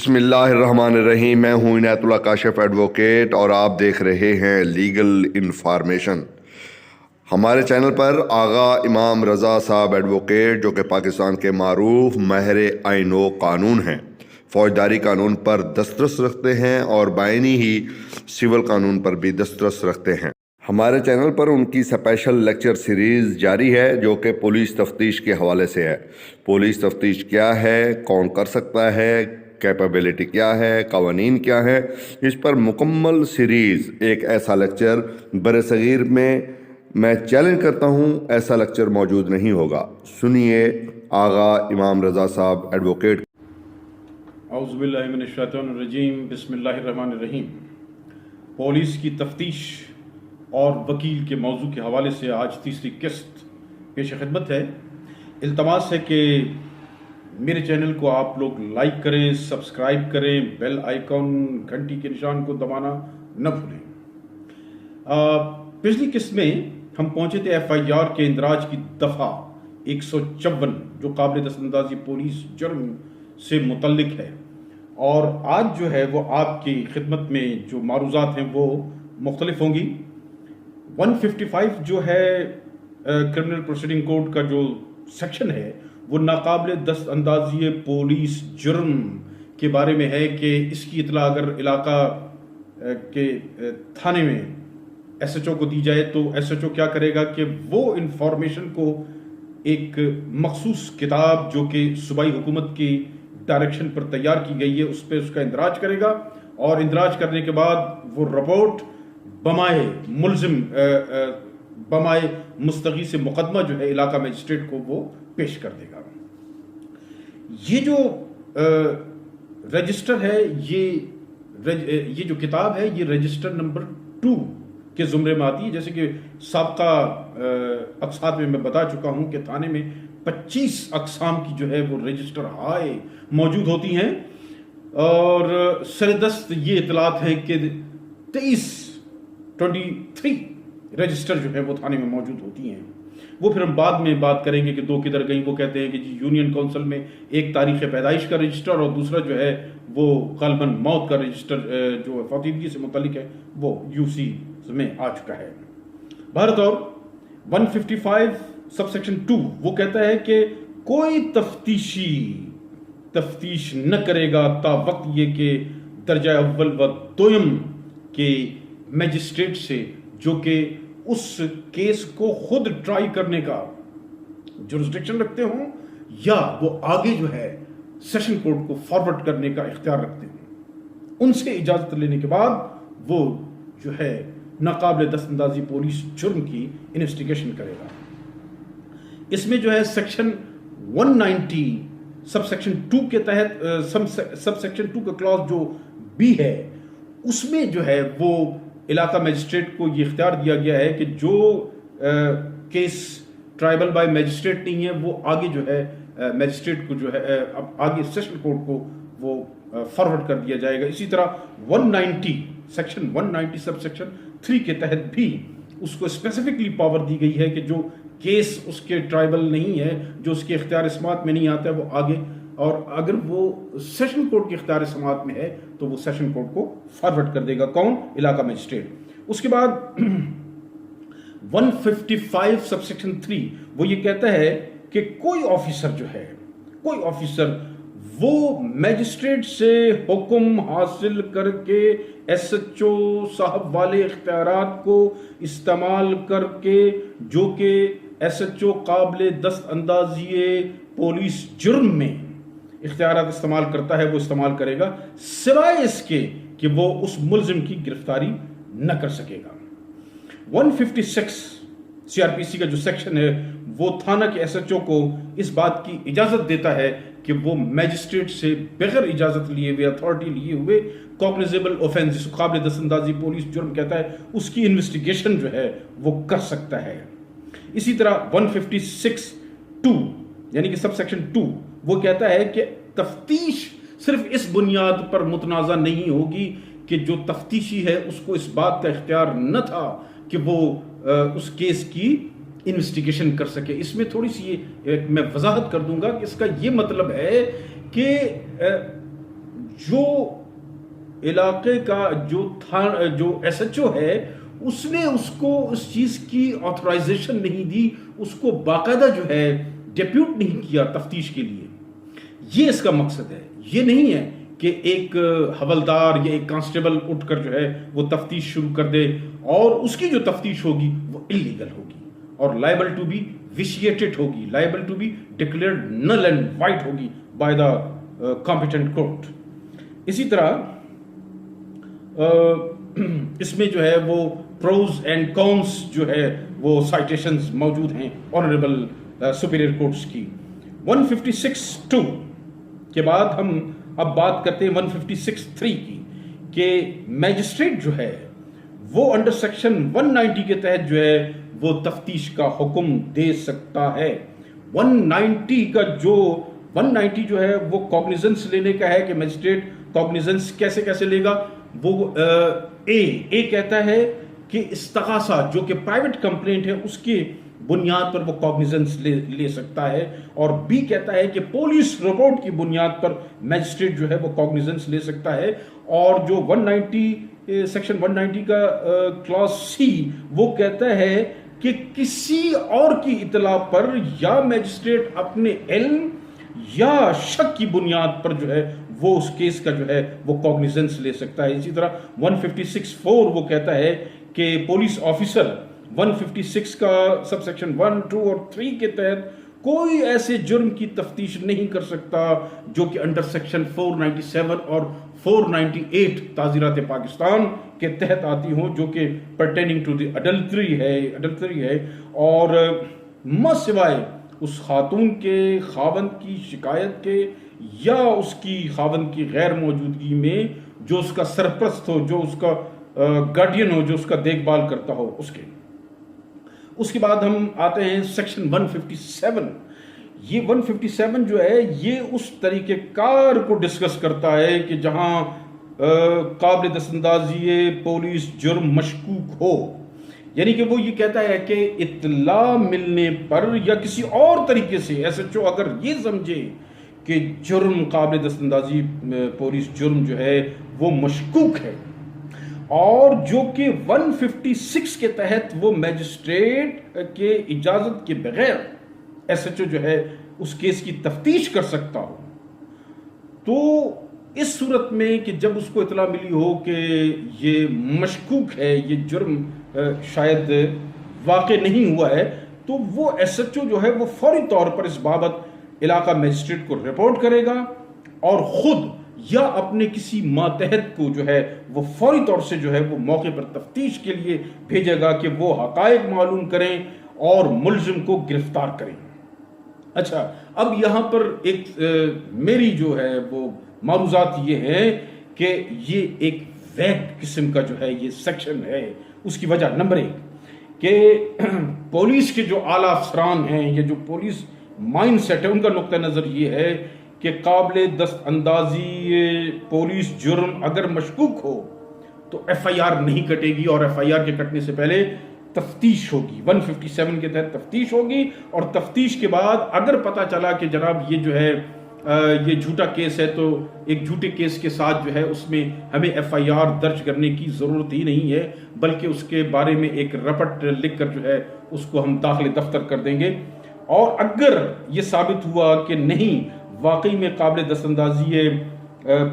بسم اللہ الرحمن الرحیم۔ میں ہوں عنایت اللہ کاشف ایڈوکیٹ اور آپ دیکھ رہے ہیں لیگل انفارمیشن۔ ہمارے چینل پر آغا امام رضا صاحب ایڈوکیٹ، جو کہ پاکستان کے معروف ماہر آئین و قانون ہیں، فوجداری قانون پر دسترس رکھتے ہیں اور بائنی ہی سول قانون پر بھی دسترس رکھتے ہیں۔ ہمارے چینل پر ان کی اسپیشل لیکچر سیریز جاری ہے جو کہ پولیس تفتیش کے حوالے سے ہے۔ پولیس تفتیش کیا ہے، کون کر سکتا ہے، کیپیبلٹی کیا ہے، قوانین کیا ہے، اس پر مکمل سیریز ایک ایسا لیکچر برصغیر میں چیلنج کرتا ہوں ایسا لیکچر موجود نہیں ہوگا۔ سنیے آغا امام رضا صاحب ایڈوکیٹ۔ اعوذ باللہ من الشیطان الرجیم، بسم اللہ الرحمن الرحیم۔ پولیس کی تفتیش اور وکیل کے موضوع کے حوالے سے آج تیسری قسط پیش خدمت ہے۔ التماس ہے کہ میرے چینل کو آپ لوگ لائک کریں، سبسکرائب کریں، بیل آئیکن گھنٹی کے نشان کو دبانا نہ بھولیں۔ پچھلی قسط میں ہم پہنچے تھے ایف آئی آر کے اندراج کی دفعہ 154 جو قابل دست اندازی پولیس جرم سے متعلق ہے، اور آج جو ہے وہ آپ کی خدمت میں جو معروضات ہیں وہ مختلف ہوں گی۔ 155 جو ہے کرمنل پروسیڈنگ کوڈ کا جو سیکشن ہے وہ ناقابل دست اندازی پولیس جرم کے بارے میں ہے کہ اس کی اطلاع اگر علاقہ کے تھانے میں ایس ایچ او کو دی جائے تو ایس ایچ او کیا کرے گا کہ وہ انفارمیشن کو ایک مخصوص کتاب جو کہ صوبائی حکومت کی ڈائریکشن پر تیار کی گئی ہے اس پہ اس کا اندراج کرے گا، اور اندراج کرنے کے بعد وہ رپورٹ بمائے ملزم بمائے مستغیث مقدمہ جو ہے علاقہ مجسٹریٹ کو وہ پیش کر دے گا۔ یہ جو رجسٹر ہے، یہ جو کتاب ہے یہ رجسٹر نمبر 2 کے زمرے میں آتی ہے۔ جیسے کہ سابقہ اقساط میں بتا چکا ہوں کہ تھانے میں 25 اقسام کی جو ہے وہ رجسٹر ہائے موجود ہوتی ہیں، اور سردست یہ اطلاعات ہیں کہ 23 رجسٹر جو ہے وہ تھانے میں موجود ہوتی ہیں۔ وہ پھر ہم بعد میں بات کریں گے کہ 2 کدھر گئیں۔ وہ کہتے ہیں کہ جی یونین کونسل میں ایک تاریخ پیدائش کا رجسٹر اور دوسرا جو ہے وہ غالباً موت کا رجسٹر جو فوتیدگی سے متعلق ہے وہ یو سی میں آ چکا ہے۔ بہرطور 155 سب سیکشن 2 وہ کہتا ہے کہ کوئی تفتیش نہ کرے گا تا وقت یہ کہ درجہ اول و دوم کے میجسٹریٹ سے جو کہ اس کیس کو خود ٹرائی کرنے کا جورسڈکشن رکھتے ہوں یا وہ آگے جو ہے سیشن کورٹ کو فارورڈ کرنے کا اختیار رکھتے ہوں، ان سے اجازت لینے کے بعد وہ جو ہے ناقابل دست اندازی پولیس جرم کی انویسٹیگیشن کرے گا۔ اس میں جو ہے سیکشن 190 سب سیکشن 2 کے تحت سب سیکشن 2 کا کلاس جو بی ہے اس میں جو ہے وہ علاقہ میجسٹریٹ کو یہ اختیار دیا گیا ہے کہ جو کیس ٹرائبل بائی میجسٹریٹ نہیں ہے وہ آگے جو ہے میجسٹریٹ کو جو ہے اب آگے سیشن کورٹ کو وہ فارورڈ کر دیا جائے گا۔ اسی طرح 190 سیکشن 190 سب سیکشن 3 کے تحت بھی اس کو اسپیسیفکلی پاور دی گئی ہے کہ جو کیس اس کے ٹرائبل نہیں ہے، جو اس کے اختیار سماعت میں نہیں آتا ہے، وہ آگے، اور اگر وہ سیشن کورٹ کے اختیار سماعت میں ہے تو وہ سیشن کورٹ کو فارورڈ کر دے گا۔ کون؟ علاقہ مجسٹریٹ۔ اس کے بعد 155 سب سیکشن 3 وہ یہ کہتا ہے کہ کوئی آفیسر وہ میجسٹریٹ سے حکم حاصل کر کے ایس ایچ او صاحب والے اختیارات کو استعمال کر کے جو کہ ایس ایچ او قابل دست اندازی پولیس جرم میں اختیارات استعمال کرتا ہے وہ استعمال کرے گا، سوائے اس کے کہ وہ اس ملزم کی گرفتاری نہ کر سکے گا۔ 156 سی آر پی سی کا جو سیکشن ہے وہ تھانہ کے ایس ایچ او کو اس بات کی اجازت دیتا ہے کہ وہ میجسٹریٹ سے بغیر اجازت لیے ہوئے، اتھارٹی لیے ہوئے کوگنیزیبل اوفینس جس کو قابل دست اندازی پولیس جرم کہتا ہے اس کی انویسٹیگیشن جو ہے وہ کر سکتا ہے۔ اسی طرح 156(2) یعنی کہ سب سیکشن 2 وہ کہتا ہے کہ تفتیش صرف اس بنیاد پر متنازع نہیں ہوگی کہ جو تفتیشی ہے اس کو اس بات کا اختیار نہ تھا کہ وہ اس کیس کی انویسٹیگیشن کر سکے۔ اس میں تھوڑی سی میں وضاحت کر دوں گا کہ اس کا یہ مطلب ہے کہ جو علاقے کا جو ایس ایچ او ہے اس نے اس کو اس چیز کی آتھورائزیشن نہیں دی، اس کو باقاعدہ جو ہے ڈیپیوٹ نہیں کیا تفتیش کے لیے. یہ اس کا مقصد ہے. یہ نہیں ہے کہ ایک حوالدار یا ایک کانسٹیبل اٹھ کر جو ہے وہ تفتیش شروع کر دے اور اس کی جو تفتیش ہوگی وہ انلیگل ہوگی اور لائبل ٹو بی ویشیٹڈ ہوگی، liable to be declared null and void ہوگی بائی دا کمپیٹنٹ کورٹ. اسی طرح اس میں جو ہے وہ پروز اینڈ کونس جو ہے وہ سائٹیشنز موجود ہیں آنریبل سپیریئر کورٹس کی. 156(2) کے بعد ہم اب بات کرتے ہیں 156(3) کی کہ میجسٹریٹ جو ہے وہ انڈر سیکشن 190 کے تحت جو ہے وہ تفتیش کا حکم دے سکتا ہے. 190 جو ہے وہ کوگنیزنس لینے کا ہے کہ میجسٹریٹ کوگنیزنس کیسے لے گا. وہ اے کہتا ہے کہ استغاثہ جو کہ پرائیویٹ کمپلینٹ ہے اس کی بنیاد پر وہ کوگنیزنس لے سکتا ہے، اور بی کہتا ہے کہ پولیس رپورٹ کی بنیاد پر میجسٹریٹ جو ہے وہ کوگنیزنس لے سکتا ہے. اور جو 190 سیکشن 190 کا کلاس سی وہ کہتا ہے کہ کسی اور کی اطلاع پر یا میجسٹریٹ اپنے علم یا شک کی بنیاد پر جو ہے وہ اس کیس کا جو ہے وہ کوگنیزنس لے سکتا ہے. اسی طرح 156(4) وہ کہتا ہے کہ پولیس آفیسر 156 کا سب سیکشن 1, 2 اور 3 کے تحت کوئی ایسے جرم کی تفتیش نہیں کر سکتا جو کہ انڈر سیکشن 497 اور 498 تعزیرات پاکستان کے تحت آتی ہوں، جو کہ پرٹیننگ ٹو دی اڈلٹری ہے اور سوائے اس خاتون کے خاوند کی شکایت کے یا اس کی خاوند کی غیر موجودگی میں جو اس کا سرپرست ہو، جو اس کا گارڈین ہو، جو اس کا دیکھ بھال کرتا ہو اس کے. اس کے بعد ہم آتے ہیں سیکشن 157. یہ 157 جو ہے یہ اس طریقہ کار کو ڈسکس کرتا ہے کہ جہاں قابل دست اندازی پولیس جرم مشکوک ہو، یعنی کہ وہ یہ کہتا ہے کہ اطلاع ملنے پر یا کسی اور طریقے سے ایس ایچ او اگر یہ سمجھے کہ جرم قابل دست اندازی پولیس جرم جو ہے وہ مشکوک ہے، اور جو کہ 156 کے تحت وہ میجسٹریٹ کے اجازت کے بغیر ایس ایچ او جو ہے اس کیس کی تفتیش کر سکتا ہو. تو اس صورت میں کہ جب اس کو اطلاع ملی ہو کہ یہ مشکوک ہے، یہ جرم شاید واقع نہیں ہوا ہے، تو وہ ایس ایچ او جو ہے وہ فوری طور پر اس بابت علاقہ میجسٹریٹ کو رپورٹ کرے گا اور خود یا اپنے کسی ماتحت کو جو ہے وہ فوری طور سے جو ہے وہ موقع پر تفتیش کے لیے بھیجے گا کہ وہ حقائق معلوم کریں اور ملزم کو گرفتار کریں. اچھا، اب یہاں پر ایک میری جو ہے وہ معروضات یہ ہے کہ یہ ایک ویگ قسم کا جو ہے یہ سیکشن ہے. اس کی وجہ نمبر 1 کہ پولیس کے جو اعلیٰ افسران ہیں یا جو پولیس مائنڈ سیٹ ہے ان کا نقطہ نظر یہ ہے کہ قابل دست اندازی پولیس جرم اگر مشکوک ہو تو ایف آئی آر نہیں کٹے گی، اور ایف آئی آر کے کٹنے سے پہلے تفتیش ہوگی. 157 کے تحت تفتیش ہوگی، اور تفتیش کے بعد اگر پتا چلا کہ جناب یہ جو ہے یہ جھوٹا کیس ہے تو ایک جھوٹے کیس کے ساتھ جو ہے اس میں ہمیں ایف آئی آر درج کرنے کی ضرورت ہی نہیں ہے، بلکہ اس کے بارے میں ایک رپٹ لکھ کر جو ہے اس کو ہم داخل دفتر کر دیں گے. اور اگر یہ ثابت ہوا کہ نہیں واقعی میں قابل دست اندازی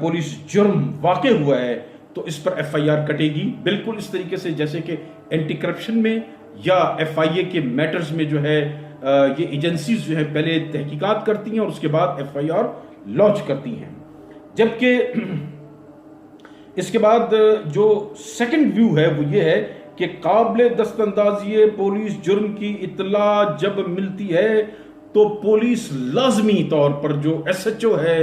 پولیس جرم واقع ہوا ہے تو اس پر ایف آئی آر کٹے گی، بالکل اس طریقے سے جیسے کہ اینٹی کرپشن میں یا ایف آئی اے کے میٹرز میں جو ہے یہ ایجنسیز جو ہے پہلے تحقیقات کرتی ہیں اور اس کے بعد ایف آئی آر لانچ کرتی ہیں. جبکہ اس کے بعد جو سیکنڈ ویو ہے وہ یہ ہے کہ قابل دست اندازی پولیس جرم کی اطلاع جب ملتی ہے تو پولیس لازمی طور پر جو ایس ایچ او ہے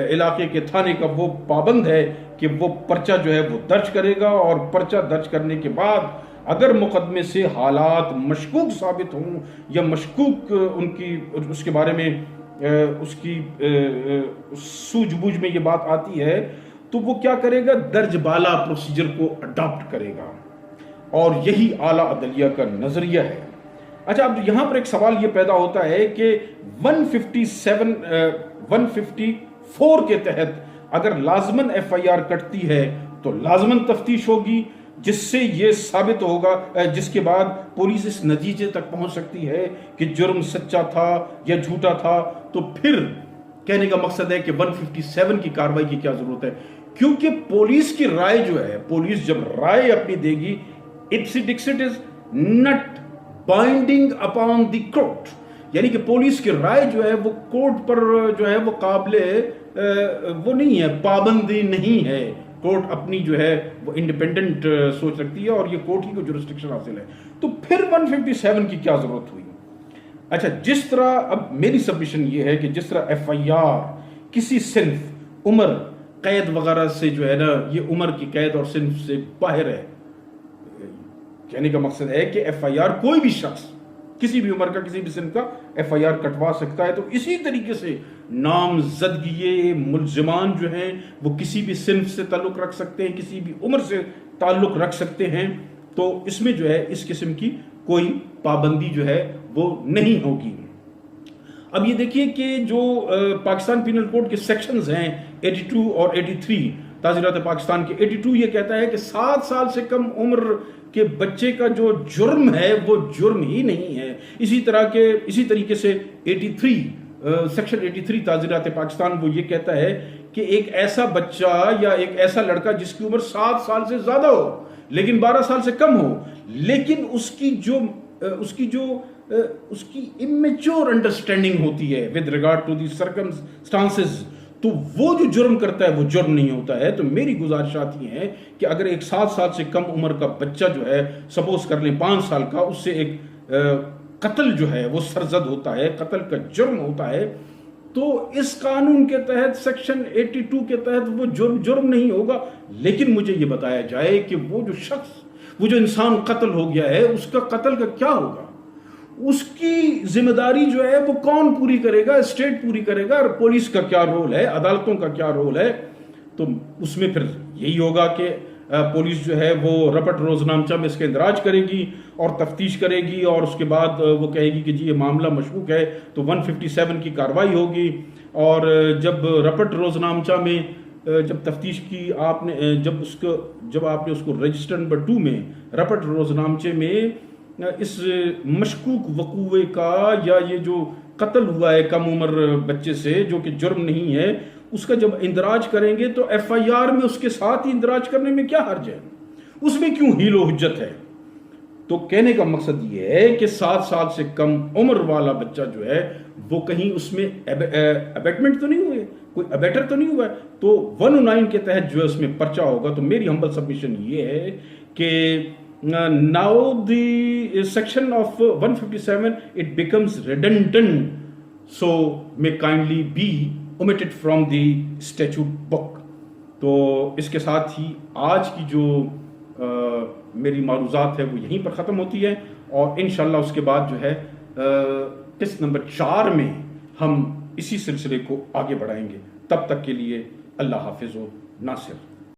علاقے کے تھانے کا وہ پابند ہے کہ وہ پرچہ جو ہے وہ درج کرے گا، اور پرچہ درج کرنے کے بعد اگر مقدمے سے حالات مشکوک ثابت ہوں یا مشکوک ان کی اس کے بارے میں اس کی سوجھ بوجھ میں یہ بات آتی ہے تو وہ کیا کرے گا، درج بالا پروسیجر کو اڈاپٹ کرے گا، اور یہی اعلیٰ عدلیہ کا نظریہ ہے. اچھا، اب یہاں پر ایک سوال یہ پیدا ہوتا ہے کہ 154 کے تحت اگر لازماً ایف آئی آر کٹتی ہے تو لازماً تفتیش ہوگی، جس سے یہ ثابت ہوگا، جس کے بعد پولیس اس نتیجے تک پہنچ سکتی ہے کہ جرم سچا تھا یا جھوٹا تھا، تو پھر کہنے کا مقصد ہے کہ 157 کی کارروائی کی کیا ضرورت ہے، کیونکہ پولیس کی رائے جو ہے، پولیس جب رائے اپنی دے گی، it is not binding upon the court, یعنی کہ پولیس کی رائے جو ہے وہ کورٹ پر جو ہے وہ قابل وہ نہیں ہے، پابندی نہیں ہے، کورٹ اپنی جو ہے وہ انڈیپینڈنٹ سوچ رکھتی ہے اور یہ کورٹ ہی کو جورسڈکشن حاصل ہے، تو پھر 157 کی کیا ضرورت ہوئی؟ اچھا، جس طرح اب میری سبمیشن یہ ہے کہ جس طرح ایف آئی آر کسی صنف عمر قید وغیرہ سے جو ہے نا، یہ عمر کی قید اور صنف سے باہر ہے، کہنے کا مقصد ہے کہ ایف آئی آر کوئی بھی شخص کسی بھی عمر کا کسی بھی صنف کا ایف آئی آر کٹوا سکتا ہے، تو اسی طریقے سے نامزدگی ملزمان جو ہیں وہ کسی بھی صنف سے تعلق رکھ سکتے ہیں، کسی بھی عمر سے تعلق رکھ سکتے ہیں، تو اس میں جو ہے اس قسم کی کوئی پابندی جو ہے وہ نہیں ہوگی۔ اب یہ دیکھیے کہ جو پاکستان پینل کوڈ کے سیکشنز ہیں 82 اور 83 تعزیرات پاکستان کے، 82 یہ کہتا ہے کہ 7 سال سے کم عمر کے بچے کا جو جرم ہے وہ جرم ہی نہیں ہے، اسی طریقے سے 83 سیکشن 83 تعزیرات پاکستان وہ یہ کہتا ہے کہ ایک ایسا بچہ یا ایک ایسا لڑکا جس کی عمر 7 سال سے زیادہ ہو لیکن 12 سال سے کم ہو، لیکن اس کی امیچور انڈرسٹینڈنگ ہوتی ہے with regard to the circumstances, تو وہ جو جرم کرتا ہے وہ جرم نہیں ہوتا ہے۔ تو میری گزارشات یہ ہیں کہ اگر ایک 7 سال سے کم عمر کا بچہ جو ہے سپوز کر لیں 5 سال کا، اس سے ایک قتل جو ہے وہ سرزد ہوتا ہے، قتل کا جرم ہوتا ہے، تو اس قانون کے تحت سیکشن 82 کے تحت وہ جرم نہیں ہوگا، لیکن مجھے یہ بتایا جائے کہ وہ جو شخص، وہ جو انسان قتل ہو گیا ہے، اس کا قتل کا کیا ہوگا، اس کی ذمہ داری جو ہے وہ کون پوری کرے گا؟ اسٹیٹ پوری کرے گا، اور پولیس کا کیا رول ہے، عدالتوں کا کیا رول ہے؟ تو اس میں پھر یہی ہوگا کہ پولیس جو ہے وہ رپٹ روزنامچہ میں اس کے اندراج کرے گی اور تفتیش کرے گی، اور اس کے بعد وہ کہے گی کہ جی یہ معاملہ مشکوک ہے، تو 157 کی کارروائی ہوگی، اور جب رپٹ روزنامچہ میں جب تفتیش کی آپ نے جب آپ نے اس کو رجسٹر نمبر 2 میں رپٹ روزنامچے میں اس مشکوک وقوعے کا یا یہ جو قتل ہوا ہے کم عمر بچے سے جو کہ جرم نہیں ہے، اس کا جب اندراج کریں گے تو ایف آئی آر میں اس کے ساتھ ہی اندراج کرنے میں کیا حرج ہے؟ اس میں کیوں حیل و حجت ہے؟ تو کہنے کا مقصد یہ ہے کہ 7 سال سے کم عمر والا بچہ جو ہے وہ کہیں اس میں ابیٹمنٹ تو نہیں ہوئے، کوئی ابیٹر تو نہیں ہوا ہے، تو 109 کے تحت جو ہے اس میں پرچہ ہوگا۔ تو میری ہمبل سبمیشن یہ ہے کہ now the section of 157 it becomes redundant, so may kindly be omitted from the statute book۔ تو اس کے ساتھ ہی آج کی جو میری معروضات ہے وہ یہیں پر ختم ہوتی ہے، اور انشاءاللہ اس کے بعد جو ہے قسط نمبر 4 میں ہم اسی سلسلے کو آگے بڑھائیں گے۔ تب تک کے لیے اللہ حافظ و ناصر۔